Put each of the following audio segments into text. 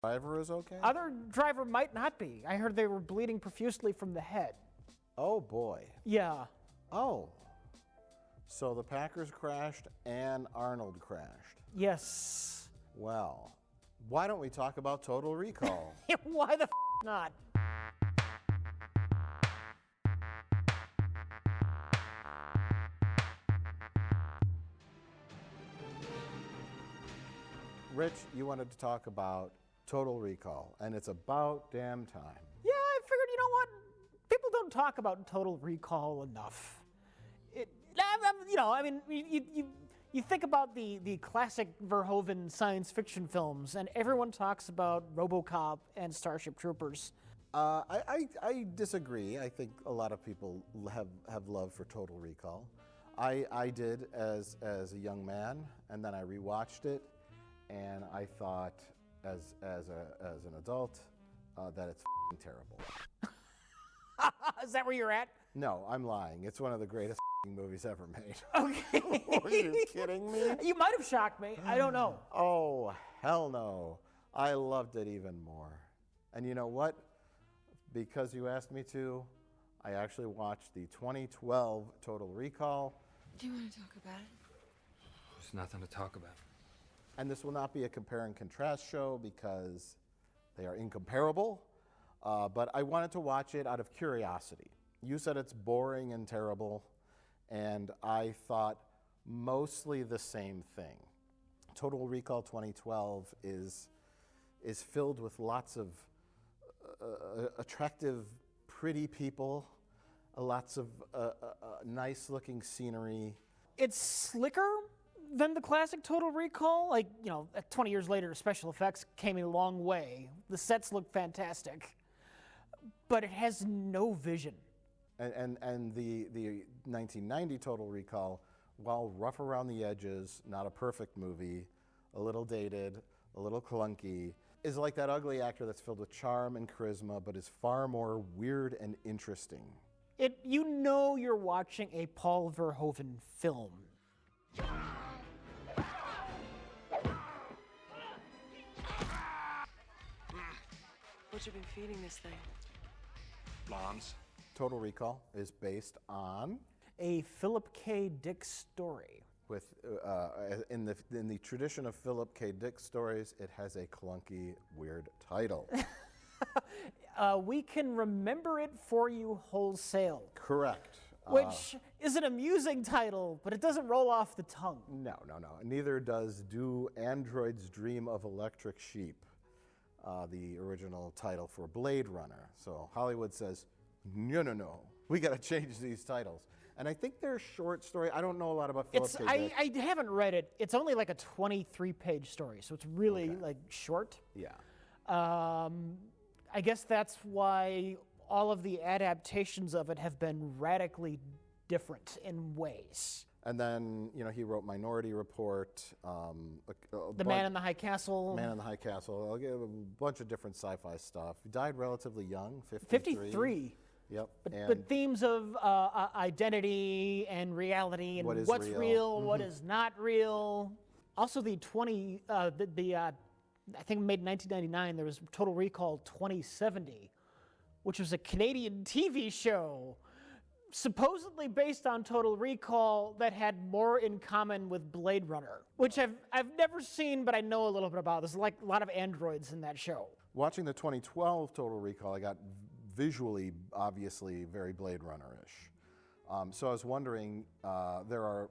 driver is okay? Other driver might not be. I heard they were bleeding profusely from the head. Oh, boy. Yeah. Oh. So the Packers crashed and Arnold crashed. Yes. Well, why don't we talk about Total Recall? Why the not? Rich, you wanted to talk about Total Recall, and it's about damn time. Yeah, I figured, you know what? People don't talk about Total Recall enough. You think about the classic Verhoeven science fiction films, and everyone talks about RoboCop and Starship Troopers. I disagree. I think a lot of people have love for Total Recall. I did as a young man, and then I rewatched it, and I thought as an adult that it's terrible. Is that where you're at? No, I'm lying. It's one of the greatest movies ever made. Okay. Are you kidding me? You might have shocked me. I don't know. Oh, hell no. I loved it even more. And you know what? Because you asked me to, I actually watched the 2012 Total Recall. Do you want to talk about it? There's nothing to talk about. And this will not be a compare and contrast show because they are incomparable. But I wanted to watch it out of curiosity. You said it's boring and terrible, and I thought mostly the same thing. Total Recall 2012 is filled with lots of attractive, pretty people, lots of nice-looking scenery. It's slicker than the classic Total Recall. 20 years later, special effects came a long way. The sets look fantastic, but it has no vision. And the 1990 Total Recall, while rough around the edges, not a perfect movie, a little dated, a little clunky, is like that ugly actor that's filled with charm and charisma, but is far more weird and interesting. You're watching a Paul Verhoeven film. What you been feeding this thing? Moms. Total Recall is based on A Philip K. Dick story. with in the tradition of Philip K. Dick stories, it has a clunky, weird title. We can remember it for you wholesale. Correct. Which is an amusing title, but it doesn't roll off the tongue. No. Neither does Do Androids Dream of Electric Sheep, the original title for Blade Runner. So Hollywood says, no. We got to change these titles. And I think they're short story. I don't know a lot about Philip K. Dick. I haven't read it. It's only like a 23-page story, so it's really short. Yeah. I guess that's why all of the adaptations of it have been radically different in ways. And then, he wrote Minority Report. The Man in the High Castle. Man in the High Castle. A bunch of different sci-fi stuff. He died relatively young, 53. Yep. But themes of identity and reality and what's real, what is not real. Also, I think made in 1999, there was Total Recall 2070, which was a Canadian TV show supposedly based on Total Recall that had more in common with Blade Runner, which I've never seen, but I know a little bit about. There's like a lot of androids in that show. Watching the 2012 Total Recall, I got visually, obviously, very Blade Runner-ish. So I was wondering, there are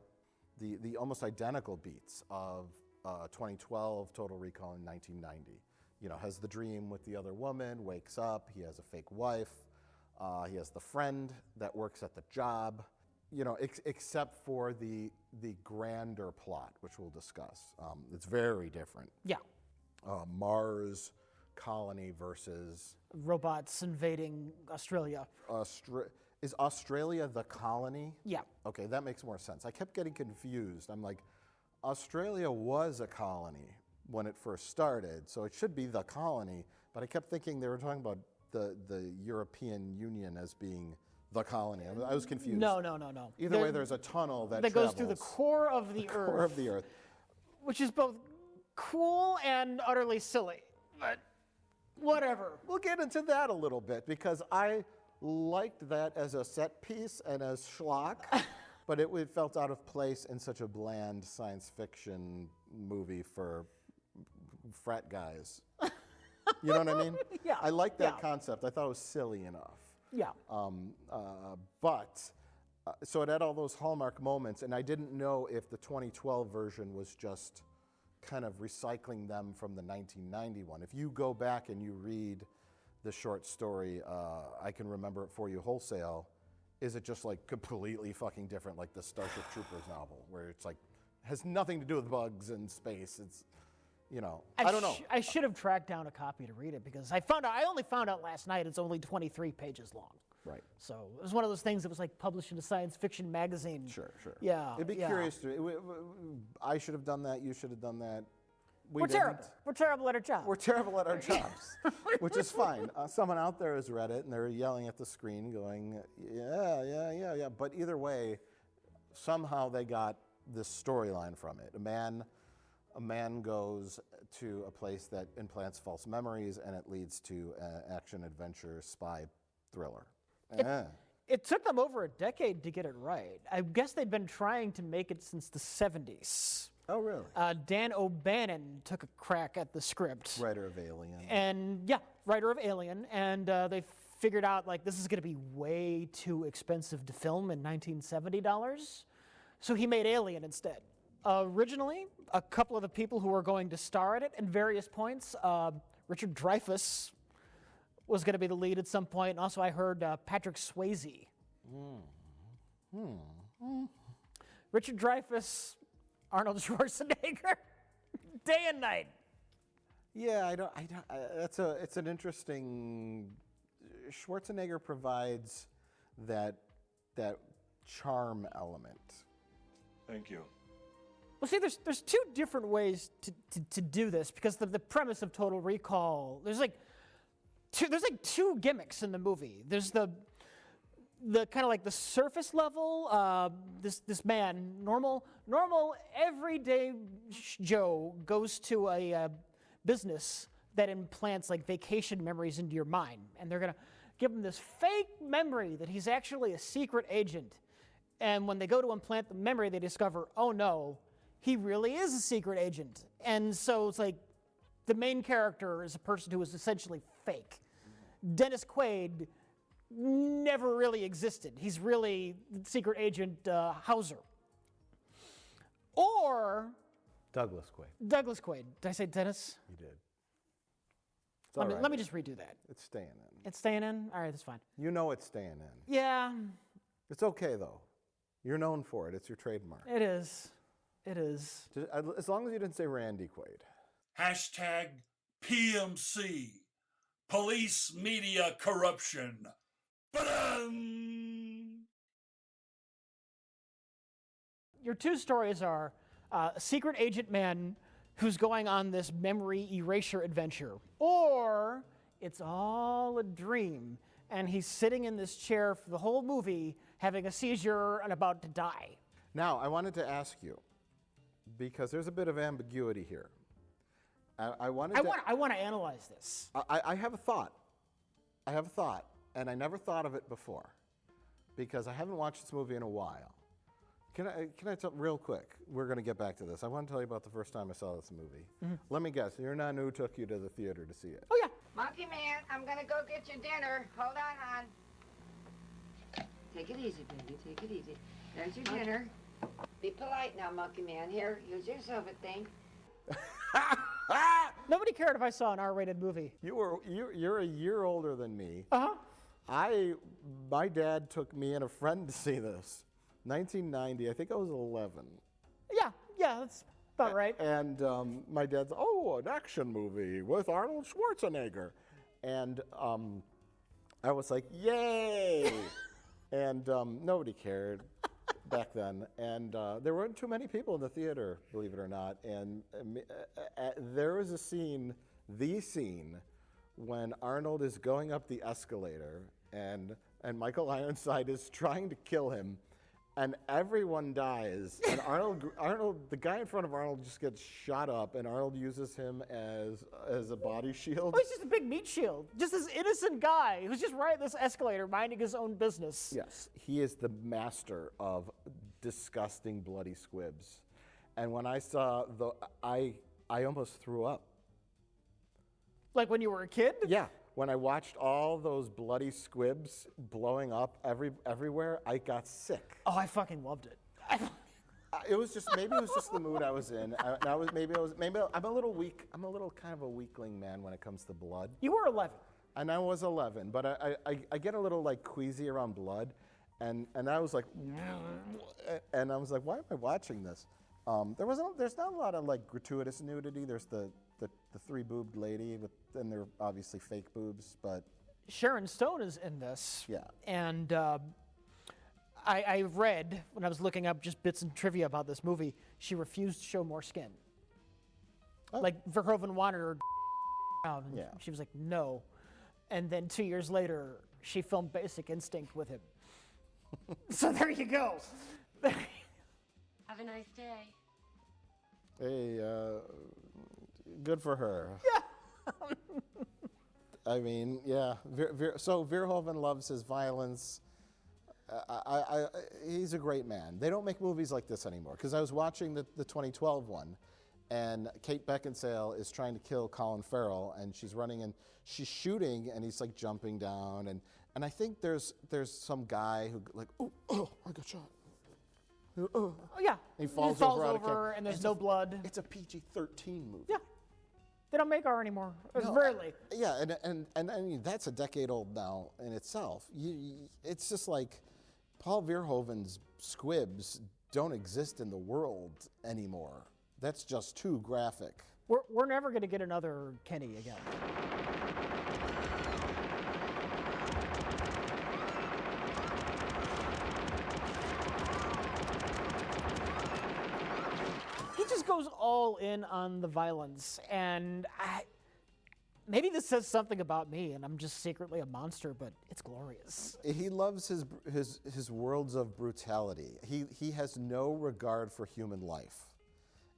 the almost identical beats of 2012 Total Recall in 1990. Has the dream with the other woman, wakes up, he has a fake wife, he has the friend that works at the job, except for the grander plot, which we'll discuss. It's very different. Yeah. Mars colony versus robots invading Australia. Is Australia the colony? Yeah. Okay, that makes more sense. I kept getting confused. I'm like, Australia was a colony when it first started, so it should be the colony, but I kept thinking they were talking about the European Union as being the colony. I was confused. No. Either way, there's a tunnel that goes through the core of the Earth. Core of the Earth. Which is both cool and utterly silly. But Whatever. We'll get into that a little bit because I liked that as a set piece and as schlock, but it felt out of place in such a bland science fiction movie for frat guys. You know what I mean? Yeah. I like that Yeah. concept. I thought it was silly enough. Yeah. So it had all those hallmark moments, and I didn't know if the 2012 version was just kind of recycling them from the 1991. If you go back and you read the short story, I Can Remember It For You Wholesale, is it just like completely fucking different, like the Starship Troopers novel, where it's like, has nothing to do with bugs and space. It's, you know, I don't know. I should have tracked down a copy to read it because I only found out last night it's only 23 pages long. Right. So it was one of those things that was like published in a science fiction magazine. Sure. Yeah. It'd be curious to. I should have done that. You should have done that. We're terrible. We're terrible at our job. We're terrible at our jobs, which is fine. Someone out there has read it and they're yelling at the screen, going, "Yeah." But either way, somehow they got this storyline from it. A man goes to a place that implants false memories, and it leads to an action-adventure spy thriller. It took them over a decade to get it right. I guess they'd been trying to make it since the 70s. Oh, really? Dan O'Bannon took a crack at the script. Writer of Alien. And writer of Alien. And they figured out, like, this is going to be way too expensive to film in $1970. So he made Alien instead. Originally, a couple of the people who were going to star in it at various points, Richard Dreyfuss was going to be the lead at some point. And also I heard Patrick Swayze. Richard Dreyfuss, Arnold Schwarzenegger, day and night. Yeah, it's an interesting. Schwarzenegger provides that charm element. Thank you. Well, see, there's two different ways to do this because the premise of Total Recall, there's like two gimmicks in the movie. There's the kind of like the surface level. This man, normal everyday Joe, goes to a business that implants like vacation memories into your mind, and they're gonna give him this fake memory that he's actually a secret agent. And when they go to implant the memory, they discover, oh no, he really is a secret agent. And so it's like the main character is a person who is essentially fake. Dennis Quaid never really existed. He's really secret agent Hauser. Or Douglas Quaid. Douglas Quaid. Did I say Dennis? You did. It's all right. Let me just redo that. It's staying in. It's staying in? All right, that's fine. You know it's staying in. Yeah, It's okay, though. You're known for it. It's your trademark. it is. It is. As long as you didn't say Randy Quaid. Hashtag PMC. Police media corruption. Ba-dum! Your two stories are a secret agent man who's going on this memory erasure adventure, or it's all a dream, and he's sitting in this chair for the whole movie having a seizure and about to die. Now, I wanted to ask you, because there's a bit of ambiguity here. I want to analyze this. I have a thought. And I never thought of it before, because I haven't watched this movie in a while. Can I tell real quick? We're going to get back to this. I want to tell you about the first time I saw this movie. Mm-hmm. Let me guess. Your nana who took you to the theater to see it? Oh, yeah. Monkey Man, I'm gonna go get your dinner. Hold on, hon. Take it easy, baby. Take it easy. There's your dinner. Be polite now, Monkey Man. Here's your silver thing. Nobody cared if I saw an R-rated movie. You're a year older than me. Uh-huh. My dad took me and a friend to see this. 1990, I think I was 11. Yeah, that's about right. And my dad's, an action movie with Arnold Schwarzenegger. And I was like, yay! And nobody cared back then. And there weren't too many people in the theater, believe it or not. And there was a scene, when Arnold is going up the escalator and Michael Ironside is trying to kill him. and everyone dies, and Arnold, the guy in front of Arnold just gets shot up, and Arnold uses him as a body shield. Oh, he's just a big meat shield. Just this innocent guy who's just riding this escalator, minding his own business. Yes, he is the master of disgusting bloody squibs. And when I saw I almost threw up. Like when you were a kid? Yeah, when I watched all those bloody squibs blowing up everywhere, I got sick. Oh, I fucking loved it. It was just maybe it was just the mood I was in. I'm a little weak. I'm a little kind of a weakling man when it comes to blood. You were 11. And I was 11, but I get a little like queasy around blood, and I was like, and I was like, why am I watching this? There's not a lot of like gratuitous nudity. There's the three-boobed lady and they're obviously fake boobs, but Sharon Stone is in this. Yeah. And I read, when I was looking up just bits and trivia about this movie, she refused to show more skin. Oh. Like, Verhoeven wanted her down, and Yeah. she was like, no. And then 2 years later, she filmed Basic Instinct with him. So there you go. Have a nice day. hey, good for her. Yeah. I mean, yeah. So Verhoeven loves his violence. He's a great man. They don't make movies like this anymore. Because I was watching the 2012 one, and Kate Beckinsale is trying to kill Colin Farrell, and she's running and she's shooting, and he's like jumping down, and I think there's some guy who like, oh, I got shot. Oh, yeah. He falls over out of camp. and there's no blood. It's a PG-13 movie. Yeah. They don't make R anymore. No, Rarely. Yeah, and I mean, that's a decade old now in itself. It's just like Paul Verhoeven's squibs don't exist in the world anymore. That's just too graphic. We're never going to get another Kenny again. He just goes all in on the violence, and maybe this says something about me, and I'm just secretly a monster, but it's glorious. He loves his worlds of brutality. He has no regard for human life,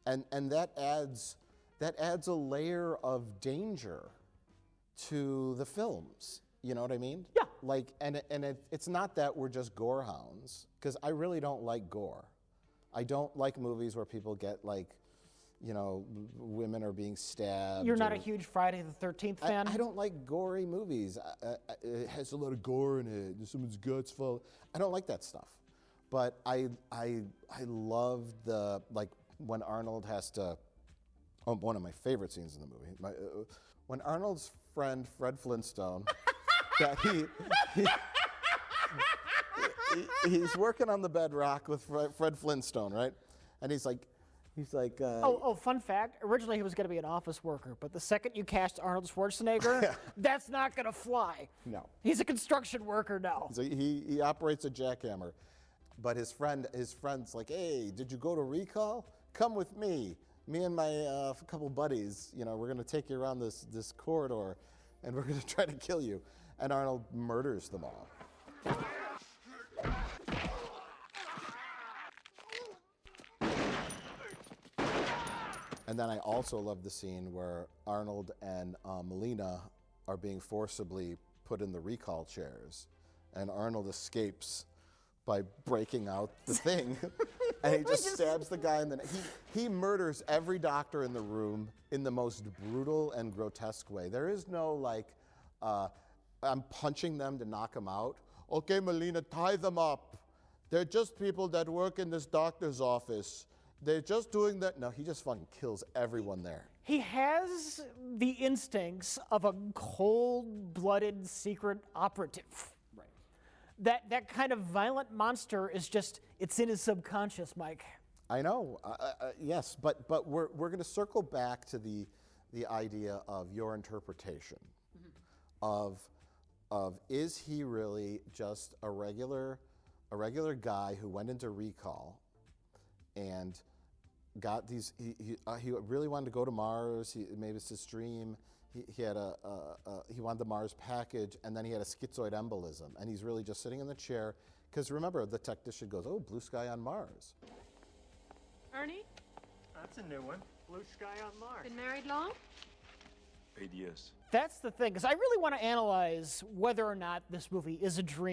and that adds a layer of danger to the films. You know what I mean? Yeah. Like, it's not that we're just gore hounds, because I really don't like gore. I don't like movies where people get like, you know, women are being stabbed. You're not a huge Friday the 13th fan? I don't like gory movies. It has a lot of gore in it. Someone's guts fall. I don't like that stuff. But I love the, like, when Arnold has to, one of my favorite scenes in the movie, when Arnold's friend Fred Flintstone, that he's working on the bedrock with Fred Flintstone, right? And he's like, fun fact. Originally, he was going to be an office worker, but the second you cast Arnold Schwarzenegger, that's not going to fly. No. He's a construction worker now. So he operates a jackhammer. But his friend's like, hey, did you go to recall? Come with me. Me and my couple buddies, you know, we're going to take you around this corridor, and we're going to try to kill you. And Arnold murders them all. And then I also love the scene where Arnold and Melina are being forcibly put in the recall chairs, and Arnold escapes by breaking out the thing, and he just stabs the guy, and then he murders every doctor in the room in the most brutal and grotesque way. There is no like, I'm punching them to knock them out. Okay, Melina, tie them up. They're just people that work in this doctor's office. They're just doing that. No, he just fucking kills everyone there. He has the instincts of a cold-blooded secret operative. Right. That kind of violent monster is just, it's in his subconscious, Mike. I know, yes, but we're going to circle back to the idea of your interpretation of is he really just a regular guy who went into recall and got these. He really wanted to go to Mars. Maybe it's his dream. He wanted the Mars package, and then he had a schizoid embolism, and he's really just sitting in the chair, Because remember, the technician goes, oh, blue sky on Mars. Ernie, That's a new one. Blue sky on Mars. been married long? 8 years. That's the thing, because I really want to analyze whether or not this movie is a dream